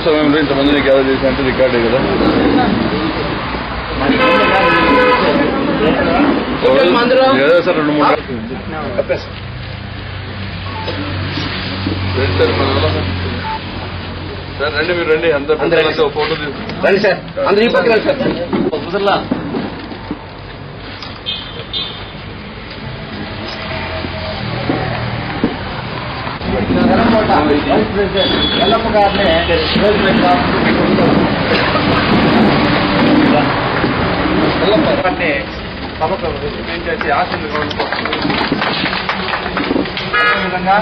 సమయంలో ఇంతమందిని గ్యాదర్ చేసినట్టు రికార్డే కదా. లేదా సార్ 2-3 సార్ రండి, మీరు రండి, అందరూ ఫోటో రండి సార్, అందరూ ఈ పక్కన సార్. ఎల్లమ్మ గారిని సభకు రిసీవ్ చేసి ఆశీర్వదించారు. అదేవిధంగా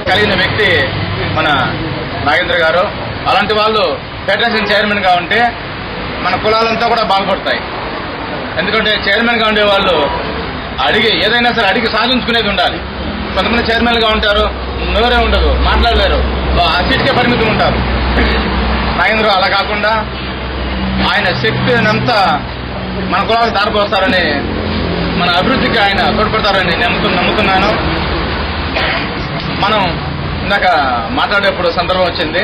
కలిగిన వ్యక్తి మన నాగేంద్ర గారు. అలాంటి వాళ్ళు ఫెడరేషన్ చైర్మన్ గా ఉంటే మన కులాలంతా కూడా బాగుపడతాయి. ఎందుకంటే చైర్మన్ గా ఉండే వాళ్ళు ఏదైనా సరే అడిగి సాధించుకునేది ఉండాలి. కొంతమంది చైర్మన్ గా ఉంటారు, నోరే ఉండదు, మాట్లాడలేరు, ఆ సీట్కే పరిమితం ఉంటారు. నాగేంద్ర అలా కాకుండా ఆయన శక్తినంతా మన కులాలకు దారిపోస్తారని, మన అభివృద్ధికి ఆయన తోడ్పడతారని నమ్ముతున్నాను. మనం ఇందాక మాట్లాడేప్పుడు సందర్భం వచ్చింది,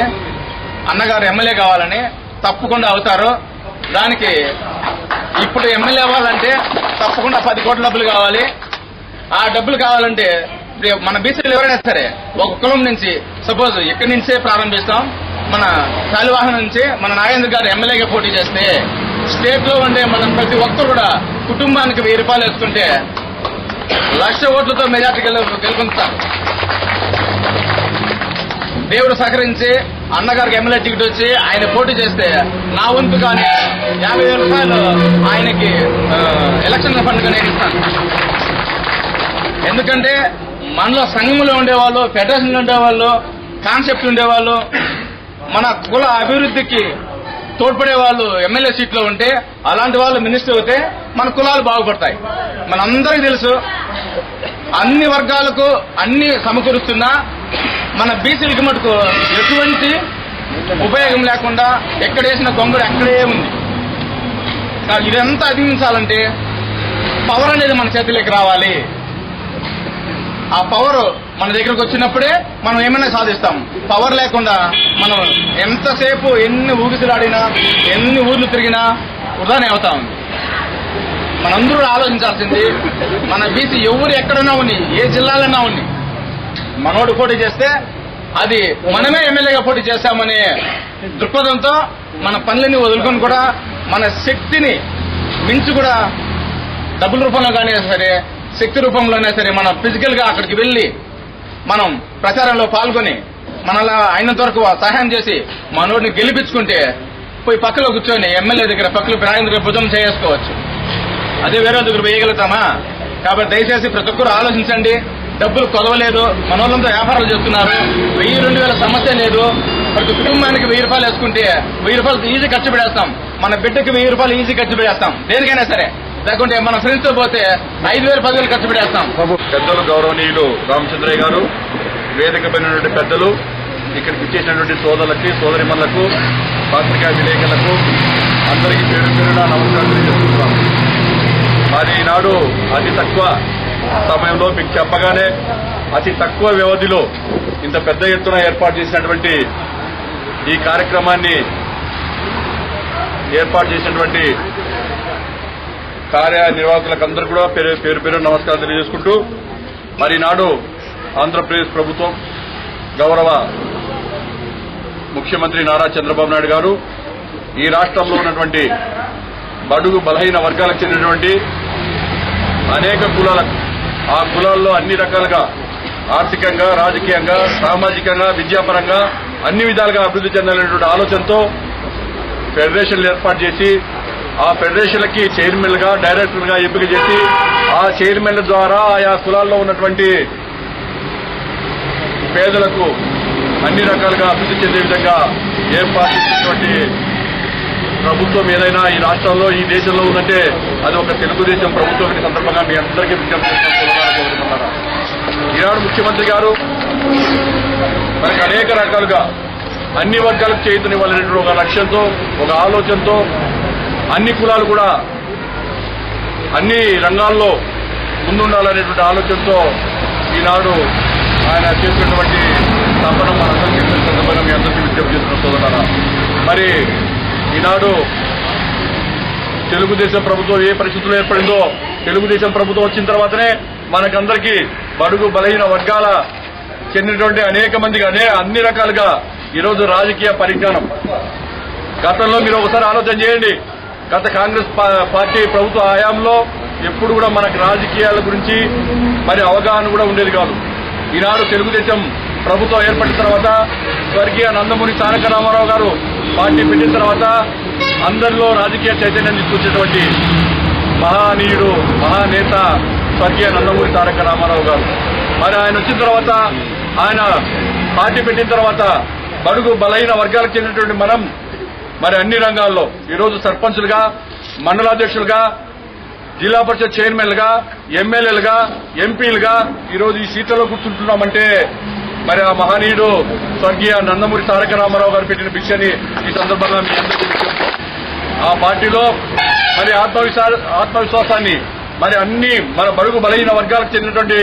అన్నగారు ఎమ్మెల్యే కావాలని. తప్పకుండా అవుతారు. దానికి ఇప్పుడు ఎమ్మెల్యే అవ్వాలంటే తప్పకుండా 10 కోట్ల డబ్బులు కావాలి. ఆ డబ్బులు కావాలంటే మన బీసీలు ఎవరైనా సరే ఒక కులం నుంచి, సపోజ్ ఇక్కడి నుంచే ప్రారంభిస్తాం. మన శాలివాహన నుంచి మన నాగేంద్ర గారు ఎమ్మెల్యేగా పోటీ చేస్తే స్టేట్ లో ఉండే మనం ప్రతి ఒక్కరు కూడా కుటుంబానికి 1000 రూపాయలు వేసుకుంటే 1,00,000 ఓట్లతో మెజార్టీ గెలుపొందుతాం. దేవుడు సహకరించి అన్నగారికి ఎమ్మెల్యే టికెట్ వచ్చి ఆయన పోటీ చేస్తే నా వంతు కానీ 50,000 రూపాయలు ఆయనకి ఎలక్షన్ ఫండ్ గా నేను ఇస్తాను. ఎందుకంటే మనలో సంఘంలో ఉండేవాళ్ళు, ఫెడరేషన్లో ఉండేవాళ్ళు, కాన్సెప్ట్ ఉండేవాళ్ళు, మన కుల అభివృద్ధికి తోడ్పడే వాళ్ళు ఎమ్మెల్యే సీట్లో ఉంటే, అలాంటి వాళ్ళు మినిస్టర్ అవుతే మన కులాలు బాగుపడతాయి. మనందరికీ తెలుసు, అన్ని వర్గాలకు అన్ని సమకూరుస్తున్నా మన బీసీలకి మటుకు ఎటువంటి ఉపయోగం లేకుండా ఎక్కడేసిన గొంగడు అక్కడే ఉంది. ఇదంతా అధిగమించాలంటే పవర్ అనేది మన చేతిలోకి రావాలి. ఆ పవర్ మన దగ్గరకు వచ్చినప్పుడే మనం ఏమైనా సాధిస్తాం. పవర్ లేకుండా మనం ఎంతసేపు ఎన్ని ఊగిసలాడినా, ఎన్ని ఊర్లు తిరిగినా వృధానే అవుతాం. మనందరూ ఆలోచించాల్సింది, మన బీసీ ఎవరు ఎక్కడన్నా ఉన్ని, ఏ జిల్లాలన్నా ఉన్ని, మనోడు పోటీ చేస్తే అది మనమే ఎమ్మెల్యేగా పోటీ చేశామనే దృక్పథంతో మన పనులన్నీ వదులుకొని కూడా మన శక్తిని మించి కూడా డబ్బుల రూపంలో కానీ సరే, శక్తి రూపంలోనే సరే, మనం ఫిజికల్ గా అక్కడికి వెళ్లి మనం ప్రచారంలో పాల్గొని మనలా అయినంత వరకు సహాయం చేసి మనోడిని గెలిపించుకుంటే పోయి పక్కలో కూర్చొని ఎమ్మెల్యే దగ్గర పక్కలో నాగేంద్ర భుజం చేసుకోవచ్చు. అదే వేరే దగ్గర వేయగలుగుతామా? కాబట్టి దయచేసి ప్రతి ఒక్కరు ఆలోచించండి. డబ్బులు కొలవలేదు, మన వాళ్ళంతా వ్యాపారాలు చేస్తున్నారు. 1000-2000 సమస్య లేదు. ప్రతి కుటుంబానికి 1000 రూపాయలు వేసుకుంటే 1000 రూపాయలు ఈజీ ఖర్చు పెడేస్తాం. మన బిడ్డకి 1000 రూపాయలు ఈజీ ఖర్చు పెడేస్తాం, దేనికైనా సరే. లేకుంటే మన ఫ్రెండ్స్ తో పోతే 5,000-10,000 ఖర్చు పెడేస్తాం. పెద్దలు గౌరవనీయులు రామచంద్రయ్య గారు, వేదిక పైనటువంటి పెద్దలు, ఇక్కడికి ఇచ్చేసినటువంటి సోదరులకి, సోదరిమణులకు, పత్రికా విలేకరులకు అందరికీ పేరు పేరున నమస్కారం తెలియజేస్తున్నాం. మరి ఈనాడు అతి తక్కువ సమయంలో మీకు చెప్పగానే అతి తక్కువ వ్యవధిలో ఇంత పెద్ద ఎత్తున ఏర్పాటు చేసినటువంటి ఈ కార్యక్రమాన్ని ఏర్పాటు చేసినటువంటి కార్యనిర్వాహకులకు అందరూ కూడా పేరు పేరు నమస్కారం తెలియజేసుకుంటూ, మరి నాడు ఆంధ్రప్రదేశ్ ప్రభుత్వం గౌరవ ముఖ్యమంత్రి నారా చంద్రబాబు నాయుడు గారు ఈ రాష్ట్రంలో ఉన్నటువంటి బడుగు బలహీన వర్గాలకు చెందినటువంటి అనేక కులాలకు, ఆ కులాల్లో అన్ని రకాలుగా ఆర్థికంగా, రాజకీయంగా, సామాజికంగా, విద్యాపరంగా అన్ని విధాలుగా అభివృద్ధి చెందాలనేటువంటి ఆలోచనతో ఫెడరేషన్లు ఏర్పాటు చేసి, ఆ ఫెడరేషన్లకి చైర్మన్లుగా, డైరెక్టర్లుగా ఎంపిక చేసి, ఆ చైర్మన్ల ద్వారా ఆయా కులాల్లో ఉన్నటువంటి పేదలకు అన్ని రకాలుగా అభివృద్ధి చెందే విధంగా ఏర్పాటు చేసినటువంటి ప్రభుత్వం ఏదైనా ఈ రాష్ట్రంలో, ఈ దేశంలో ఉందంటే అది ఒక తెలుగుదేశం ప్రభుత్వం. ఈ సందర్భంగా మీ అందరికీ విజ్ఞప్తి చేస్తున్నారా. ఈనాడు ముఖ్యమంత్రి గారు మనకు అనేక రకాలుగా అన్ని వర్గాలకు చేయుతనివ్వాలనేటువంటి ఒక లక్ష్యంతో, ఒక ఆలోచనతో, అన్ని కులాలు కూడా అన్ని రంగాల్లో ముందుండాలనేటువంటి ఆలోచనతో ఈనాడు ఆయన చేసినటువంటి తపన మనందరికీ సందర్భంగా మీ అందరికీ విజ్ఞప్తి చేస్తున్న సోదరులారా, మరి ఈనాడు తెలుగుదేశం ప్రభుత్వం ఏ పరిస్థితుల్లో ఏర్పడిందో, తెలుగుదేశం ప్రభుత్వం వచ్చిన తర్వాతనే మనకందరికీ బడుగు బలహీన వర్గాల చెందినటువంటి అనేక మందికి అన్ని రకాలుగా ఈరోజు రాజకీయ పరిజ్ఞానం. గతంలో మీరు ఒకసారి ఆలోచన చేయండి, గత కాంగ్రెస్ పార్టీ ప్రభుత్వ హయాంలో ఎప్పుడు కూడా మనకు రాజకీయాల గురించి మరి అవగాహన కూడా ఉండేది కాదు. ఈనాడు తెలుగుదేశం ప్రభుత్వం ఏర్పడిన తర్వాత స్వర్గీయ నందమూరి తారక రామారావు గారు పార్టీ పెట్టిన తర్వాత అందరిలో రాజకీయ చైతన్యం తీసుకొచ్చేటువంటి మహానీయుడు, మహానేత స్వర్గీయ నందమూరి తారక రామారావు గారు. మరి ఆయన వచ్చిన తర్వాత, ఆయన పార్టీ పెట్టిన తర్వాత బడుగు బలహీన వర్గాలకు చెందినటువంటి మనం మరి అన్ని రంగాల్లో ఈరోజు సర్పంచులుగా, మండలాధ్యక్షులుగా, జిల్లా పరిషత్ చైర్మన్లుగా, ఎమ్మెల్యేలుగా, ఎంపీలుగా ఈరోజు ఈ సీట్లలో కూర్చుంటున్నామంటే మరి ఆ మహనీయుడు స్వర్గీయ నందమూరి తారక రామారావు గారు పెట్టిన భిక్షని ఈ సందర్భంగా మీ అందరికీ చెప్తాం. ఆ పార్టీలో మరి ఆత్మవిశ్వాసాన్ని మరి అన్ని మన బడుగు బలహీన వర్గాలకు చెందినటువంటి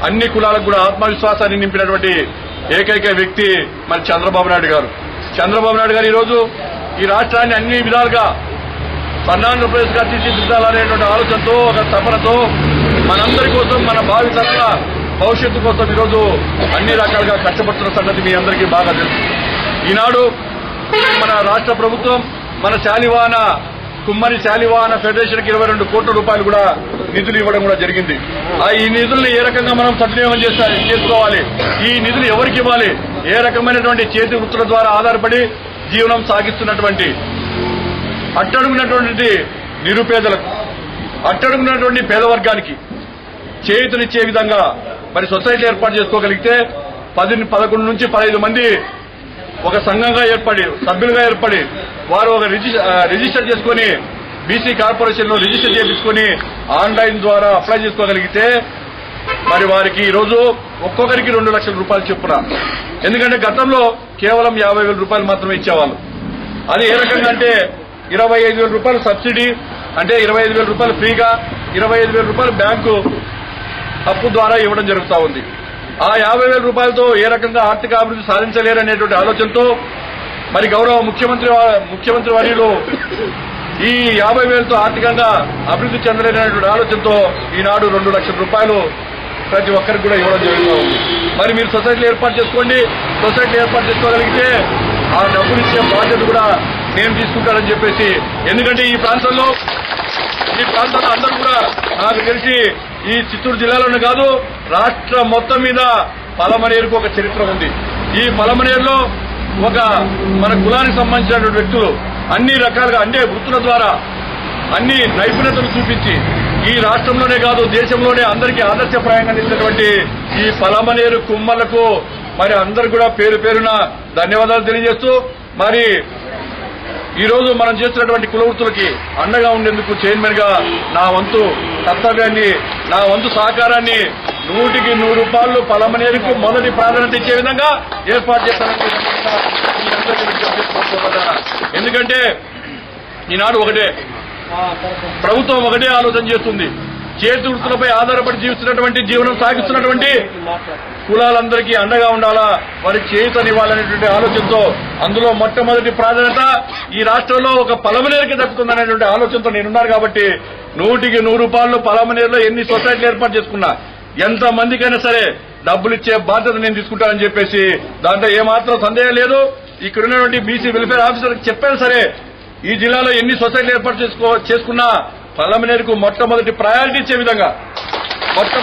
అన్ని కులాలకు కూడా ఆత్మవిశ్వాసాన్ని నింపినటువంటి ఏకైక వ్యక్తి మరి చంద్రబాబు నాయుడు గారు. చంద్రబాబు నాయుడు గారు ఈరోజు ఈ రాష్ట్రాన్ని అన్ని విధాలుగా స్వర్ణాంధ్రప్రదేశ్ గా తీర్చిదిద్దాలనేటువంటి ఆలోచనతో, ఒక తపనతో మనందరి కోసం, మన భావితరాల భవిష్యత్తు కోసం ఈరోజు అన్ని రకాలుగా కష్టపడుతున్న సంగతి మీ అందరికీ బాగా తెలుసు. ఈనాడు మన రాష్ట్ర ప్రభుత్వం మన శాలివాహన కుమ్మరి శాలివాహన ఫెడరేషన్ కి 22 కోట్ల రూపాయలు కూడా నిధులు ఇవ్వడం కూడా జరిగింది. ఈ నిధుల్ని ఏ రకంగా మనం సద్వినియోగం చేసుకోవాలి, ఈ నిధులు ఎవరికి ఇవ్వాలి, ఏ రకమైనటువంటి చేతి వృత్తుల ద్వారా ఆధారపడి జీవనం సాగిస్తున్నటువంటి అట్టడుగునటువంటి నిరుపేదలకు, అట్టడుగునటువంటి పేదవర్గానికి చేయుతనిచ్చే విధంగా మరి సొసైటీ ఏర్పాటు చేసుకోగలిగితే 11 నుంచి 15 మంది ఒక సంఘంగా ఏర్పడి, సభ్యులుగా ఏర్పడి వారు ఒక రిజిస్టర్ చేసుకుని బీసీ కార్పొరేషన్ లో రిజిస్టర్ చేయించుకుని ఆన్లైన్ ద్వారా అప్లై చేసుకోగలిగితే మరి వారికి ఈరోజు ఒక్కొక్కరికి 2 లక్షల రూపాయలు చొప్పున. ఎందుకంటే గతంలో కేవలం 50,000 రూపాయలు మాత్రమే ఇచ్చేవాళ్ళు. అది ఏ రకంగా అంటే 25,000 రూపాయలు సబ్సిడీ, అంటే 25,000 రూపాయలు ఫ్రీగా, 25,000 రూపాయలు బ్యాంకు అప్పు ద్వారా ఇవ్వడం జరుగుతూ ఉంది. ఆ 50,000 రూపాయలతో ఏ రకంగా ఆర్థిక అభివృద్ధి సాధించలేరనేటువంటి ఆలోచనతో మరి గౌరవ ముఖ్యమంత్రి వర్యులు ఈ 50,000తో ఆర్థికంగా అభివృద్ధి చెందలేనటువంటి ఆలోచనతో ఈనాడు 2 లక్షల రూపాయలు ప్రతి ఒక్కరికి కూడా ఇవ్వడం జరుగుతూ ఉంది. మరి మీరు సొసైటీలు ఏర్పాటు చేసుకోండి, సొసైటీలు ఏర్పాటు చేసుకోగలిగితే ఆ డబ్బులు ఇచ్చే బాధ్యత కూడా నేను తీసుకుంటానని చెప్పేసి. ఎందుకంటే ఈ ప్రాంతంలో అందరూ కూడా నాకు తెలిసి ఈ చిత్తూరు జిల్లాలోనే కాదు రాష్ట్రం మొత్తం మీద పలమనేరుకు ఒక చరిత్ర ఉంది. ఈ పలమనేరులో ఒక మన కులానికి సంబంధించినటువంటి వ్యక్తులు అన్ని రకాలుగా అంటే వృత్తుల ద్వారా అన్ని నైపుణ్యతలు చూపించి ఈ రాష్ట్రంలోనే కాదు దేశంలోనే అందరికీ ఆదర్శప్రాయంగా నిలిచినటువంటి ఈ పలమనేరు కుమ్మలకు మరి అందరు కూడా పేరు పేరున ధన్యవాదాలు తెలియజేస్తూ, మరి ఈ రోజు మనం చేస్తున్నటువంటి కుల వృత్తులకి అండగా ఉండేందుకు చైర్మన్ గా నా వంతు కర్తవ్యాన్ని, నా వంతు సహకారాన్ని 100కి 100 రూపాయలు పలమనేరుకు మొదటి ప్రాధాన్యత ఇచ్చే విధంగా ఏర్పాటు చేస్తానని. ఎందుకంటే ఈనాడు ఒకటే ప్రభుత్వం ఒకటే ఆలోచన చేస్తుంది, చేతి వృత్తులపై ఆధారపడి జీవిస్తున్నటువంటి జీవనం సాగిస్తున్నటువంటి కులాలందరికీ అండగా ఉండాలా, వారికి చేయూతనివ్వాలనేటువంటి ఆలోచనతో అందులో మొట్టమొదటి ప్రాధాన్యత ఈ రాష్ట్రంలో ఒక పలమనేరుకి దక్కుతుందనేటువంటి ఆలోచనతో నేనున్నాను. కాబట్టి 100కి 100 రూపాయలు పలమనేరులో ఎన్ని సొసైటీలు ఏర్పాటు చేసుకున్నా ఎంత మందికైనా సరే డబ్బులు ఇచ్చే బాధ్యత నేను తీసుకుంటానని చెప్పేసి దాంట్లో ఏమాత్రం సందేహం లేదు. ఇక్కడ ఉన్నటువంటి బీసీ వెల్ఫేర్ ఆఫీసర్కి చెప్పాను సరే, ఈ జిల్లాలో ఎన్ని సొసైటీలు ఏర్పాటు చేసుకున్నా పలమనేరుకు మొట్టమొదటి ప్రయారిటీ ఇచ్చే విధంగా, మొత్తం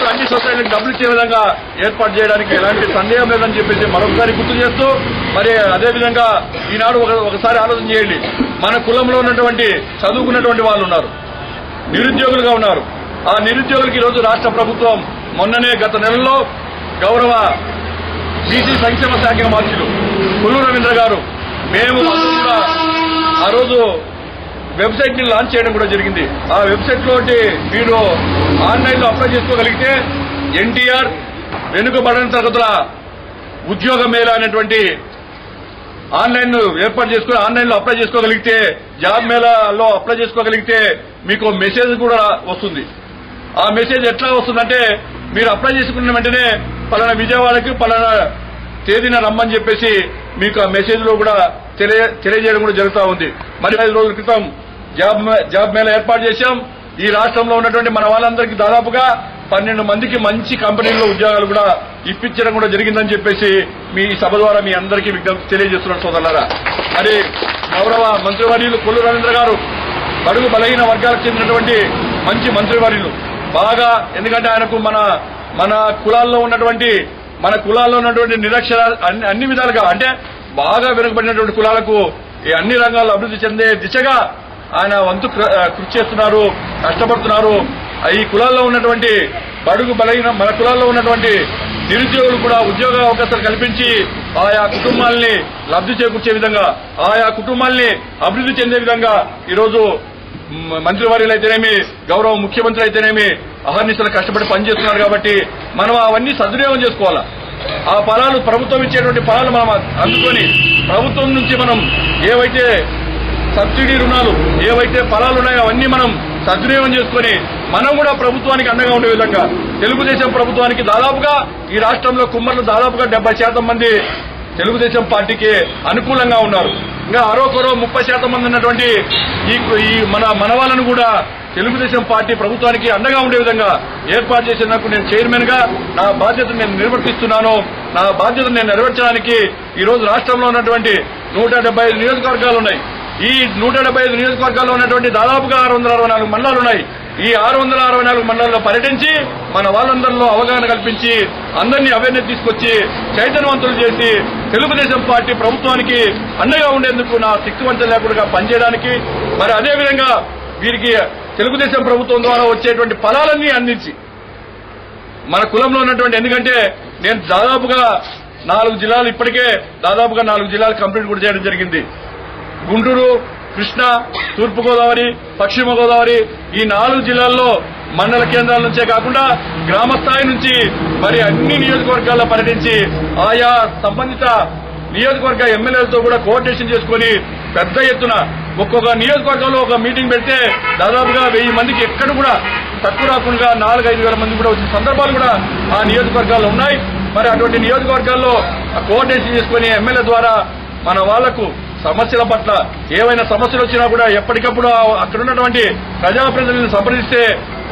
అన్ని సొసైటీలకు డబ్బులు ఇచ్చే విధంగా ఏర్పాటు చేయడానికి ఎలాంటి సందేహం లేదని చెప్పేసి మరొకసారి గుర్తు చేస్తూ, మరి అదేవిధంగా ఈనాడు ఒకసారి ఆలోచన చేయండి, మన కులంలో ఉన్నటువంటి చదువుకున్నటువంటి వాళ్ళు ఉన్నారు, నిరుద్యోగులుగా ఉన్నారు. ఆ నిరుద్యోగులకి ఈరోజు రాష్ట్ర ప్రభుత్వం మొన్ననే గత నెలలో గౌరవ బీసీ సంక్షేమ శాఖ మంత్రులు కొల్లు రవీంద్ర గారు మేము కూడా ఆ రోజు వెబ్సైట్ ని లాంచ్ చేయడం కూడా జరిగింది. ఆ వెబ్సైట్ లో మీరు ఆన్లైన్ లో అప్లై చేసుకోగలిగితే ఎన్టీఆర్ వెనుకబడిన తరగతుల ఉద్యోగ మేళ అనేటువంటి ఆన్లైన్ ఏర్పాటు చేసుకుని ఆన్లైన్ లో అప్లై చేసుకోగలిగితే, జాబ్ మేళాలో అప్లై చేసుకోగలిగితే మీకు మెసేజ్ కూడా వస్తుంది. ఆ మెసేజ్ ఎట్లా వస్తుందంటే మీరు అప్లై చేసుకున్న వెంటనే పలానా విజయవాడకి పలానా తేదీన రమ్మని చెప్పేసి మీకు ఆ మెసేజ్ లో కూడా తెలియజేయడం కూడా జరుగుతూ ఉంది. మరి 5 రోజుల క్రితం జాబ్ మేళా ఏర్పాటు చేశాం. ఈ రాష్ట్రంలో ఉన్నటువంటి మన వాళ్ళందరికీ దాదాపుగా 12 మందికి మంచి కంపెనీల్లో ఉద్యోగాలు కూడా ఇప్పించడం కూడా జరిగిందని చెప్పేసి మీ సభ ద్వారా మీ అందరికీ విజ్ఞప్తి తెలియజేస్తున్నారు సోదరులారా. మరి గౌరవ మంత్రివర్యులు కొల్లు రవీంద్ర గారు బడుగు బలహీన వర్గాలకు చెందినటువంటి మంచి మంత్రివర్యులు బాగా, ఎందుకంటే ఆయనకు మన కులాల్లో ఉన్నటువంటి నిరక్షర అన్ని విధాలుగా అంటే బాగా వెనుకబడినటువంటి కులాలకు అన్ని రంగాల్లో అభివృద్ధి చెందే దిశగా ఆయన వంతు కృషి చేస్తున్నారు, కష్టపడుతున్నారు. ఈ కులాల్లో ఉన్నటువంటి బడుగు బలహీన మన కులాల్లో ఉన్నటువంటి నిరుద్యోగులు కూడా ఉద్యోగ అవకాశాలు కల్పించి ఆయా కుటుంబాలని లబ్ధి చేకూర్చే విధంగా, ఆయా కుటుంబాలని అభివృద్ధి చెందే విధంగా ఈరోజు మంత్రివర్యులు అయితేనేమి, గౌరవ ముఖ్యమంత్రి అయితేనేమి అహర్నిశలు కష్టపడి పనిచేస్తున్నారు. కాబట్టి మనం అవన్నీ సద్వినియోగం చేసుకోవాలా. ఆ ఫలాలు ప్రభుత్వం ఇచ్చేటువంటి ఫలాలు మనం అందుకొని ప్రభుత్వం నుంచి మనం ఏవైతే సబ్సిడీ రుణాలు ఏవైతే ఫలాలు ఉన్నాయో అవన్నీ మనం సద్వినియోగం చేసుకుని మనం కూడా ప్రభుత్వానికి అండగా ఉండే విధంగా తెలుగుదేశం ప్రభుత్వానికి దాదాపుగా ఈ రాష్ట్రంలో కుమ్మర్లు దాదాపుగా 70% మంది తెలుగుదేశం పార్టీకి అనుకూలంగా ఉన్నారు. ఇంకా అరొకరో 30% మంది ఉన్నటువంటి ఈ మన వాళ్ళను కూడా తెలుగుదేశం పార్టీ ప్రభుత్వానికి అండగా ఉండే విధంగా ఏర్పాటు చేసినందుకు నేను చైర్మన్ గా నా బాధ్యతను నేను నిర్వర్తిస్తున్నాను. నా బాధ్యతను నేను నెరవేర్చడానికి ఈ రోజు రాష్ట్రంలో ఉన్నటువంటి 175 నియోజకవర్గాలు ఉన్నాయి. ఈ 175 నియోజకవర్గాల్లో ఉన్నటువంటి దాదాపుగా 664 మండలాలు ఉన్నాయి. ఈ 664 మండలాల్లో పర్యటించి మన వాళ్ళందరిలో అవగాహన కల్పించి అందరినీ అవేర్నెస్ తీసుకొచ్చి చైతన్యవంతులు చేసి తెలుగుదేశం పార్టీ ప్రభుత్వానికి అండగా ఉండేందుకు నా శక్తివంతం లేకుండా పనిచేయడానికి, మరి అదేవిధంగా వీరికి తెలుగుదేశం ప్రభుత్వం ద్వారా వచ్చేటువంటి ఫలాలన్నీ అందించి మన కులంలో ఉన్నటువంటి, ఎందుకంటే నేను దాదాపుగా 4 జిల్లాలు ఇప్పటికే దాదాపుగా 4 జిల్లాలు కంప్లీట్ కూడా చేయడం జరిగింది. గుంటూరు, కృష్ణా, తూర్పుగోదావరి, పశ్చిమ గోదావరి ఈ 4 జిల్లాల్లో మండల కేంద్రాల నుంచే కాకుండా గ్రామ స్థాయి నుంచి మరి అన్ని నియోజకవర్గాల్లో పర్యటించి ఆయా సంబంధిత నియోజకవర్గ ఎమ్మెల్యేలతో కూడా కోఆర్డినేషన్ చేసుకుని పెద్ద ఎత్తున ఒక్కొక్క నియోజకవర్గంలో ఒక మీటింగ్ పెడితే దాదాపుగా 1000 మందికి ఎక్కడ కూడా తక్కువ రాకుండా 4-5 వేల మంది కూడా వచ్చిన సందర్భాలు కూడా ఆ నియోజకవర్గాల్లో ఉన్నాయి. మరి అటువంటి నియోజకవర్గాల్లో కోఆర్డినేషన్ చేసుకుని ఎమ్మెల్యే ద్వారా మన వాళ్లకు సమస్యల పట్ల ఏవైనా సమస్యలు వచ్చినా కూడా ఎప్పటికప్పుడు అక్కడ ఉన్నటువంటి ప్రజాప్రతినిధులను సంప్రదిస్తే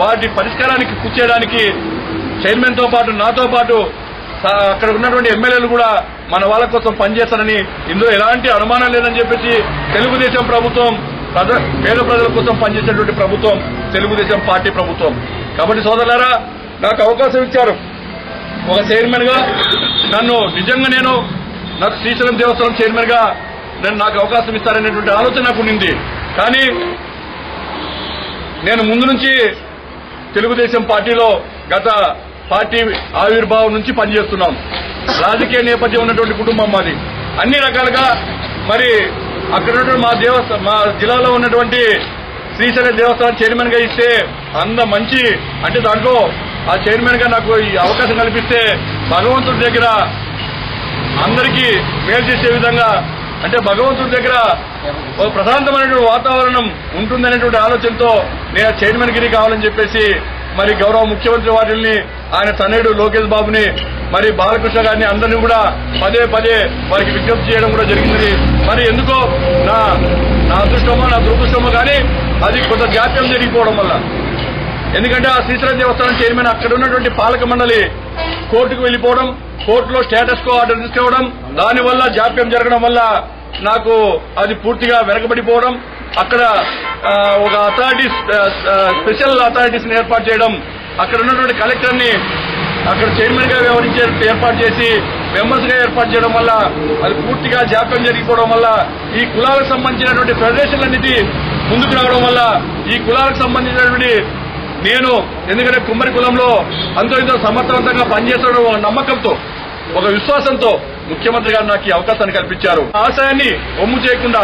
వాటి పరిష్కారానికి కృషి చేయడానికి చైర్మన్ తో పాటు నాతో పాటు అక్కడ ఉన్నటువంటి ఎమ్మెల్యేలు కూడా మన వాళ్ళ కోసం పనిచేస్తారని, ఇందులో ఎలాంటి అనుమానం లేదని చెప్పేసి తెలుగుదేశం ప్రభుత్వం పేద ప్రజల కోసం పనిచేసేటువంటి ప్రభుత్వం తెలుగుదేశం పార్టీ ప్రభుత్వం. కాబట్టి సోదరులారా, నాకు అవకాశం ఇచ్చారు ఒక చైర్మన్ గా. నన్ను నిజంగా నాకు శ్రీశైలం దేవస్థానం చైర్మన్ గా నాకు అవకాశం ఇస్తారనేటువంటి ఆలోచన నాకు ఉండింది. కానీ నేను ముందు నుంచి తెలుగుదేశం పార్టీలో గత పార్టీ ఆవిర్భావం నుంచి పనిచేస్తున్నాం. రాజకీయ నేపథ్యం ఉన్నటువంటి కుటుంబం మాది. అన్ని రకాలుగా మరి అక్కడ ఉన్నటువంటి మా జిల్లాలో ఉన్నటువంటి శ్రీశైలం దేవస్థానం చైర్మన్ గా ఇస్తే మంచి అంటే దాంట్లో ఆ చైర్మన్ గా నాకు ఈ అవకాశం కల్పిస్తే భగవంతుడి దగ్గర అందరికీ మేలు చేసే విధంగా, అంటే భగవంతుడి దగ్గర ఒక ప్రశాంతమైనటువంటి వాతావరణం ఉంటుందనేటువంటి ఆలోచనతో నేను చైర్మన్ గిరి కావాలని చెప్పేసి మరి గౌరవ ముఖ్యమంత్రి వారిని, ఆయన తనయుడు లోకేష్ బాబుని, మరి బాలకృష్ణ గారిని అందరినీ కూడా పదే వారికి విజ్ఞప్తి చేయడం కూడా జరిగింది. మరి ఎందుకో నా అదృష్టమో నా దురదృష్టమో కానీ అది కొంత జాప్యం జరిగిపోవడం వల్ల, ఎందుకంటే ఆ శ్రీశైలం దేవస్థానం చైర్మన్ అక్కడ ఉన్నటువంటి పాలక మండలి కోర్టుకు వెళ్లిపోవడం, కోర్టులో స్టేటస్ కో ఆర్డర్ తీసుకోవడం, దానివల్ల జాప్యం జరగడం వల్ల నాకు అది పూర్తిగా వెనకబడిపోవడం, అక్కడ ఒక స్పెషల్ అథారిటీస్ ఏర్పాటు చేయడం, అక్కడ ఉన్నటువంటి కలెక్టర్ ని అక్కడ చైర్మన్ గా వ్యవహరించే ఏర్పాటు చేసి మెంబర్స్ గా ఏర్పాటు చేయడం వల్ల అది పూర్తిగా జాప్యం జరిగిపోవడం వల్ల ఈ కులాలకు సంబంధించినటువంటి ఫెడరేషన్లన్నిటి ముందుకు రావడం వల్ల ఈ కులాలకు సంబంధించినటువంటి నేను, ఎందుకంటే కుమ్మరి కులంలో అంతో ఇంతో సమర్థవంతంగా పనిచేసడం ఒక నమ్మకంతో, ఒక విశ్వాసంతో ముఖ్యమంత్రి గారు నాకు ఈ అవకాశాన్ని కల్పించారు. ఆశయాన్ని ఒమ్ము చేయకుండా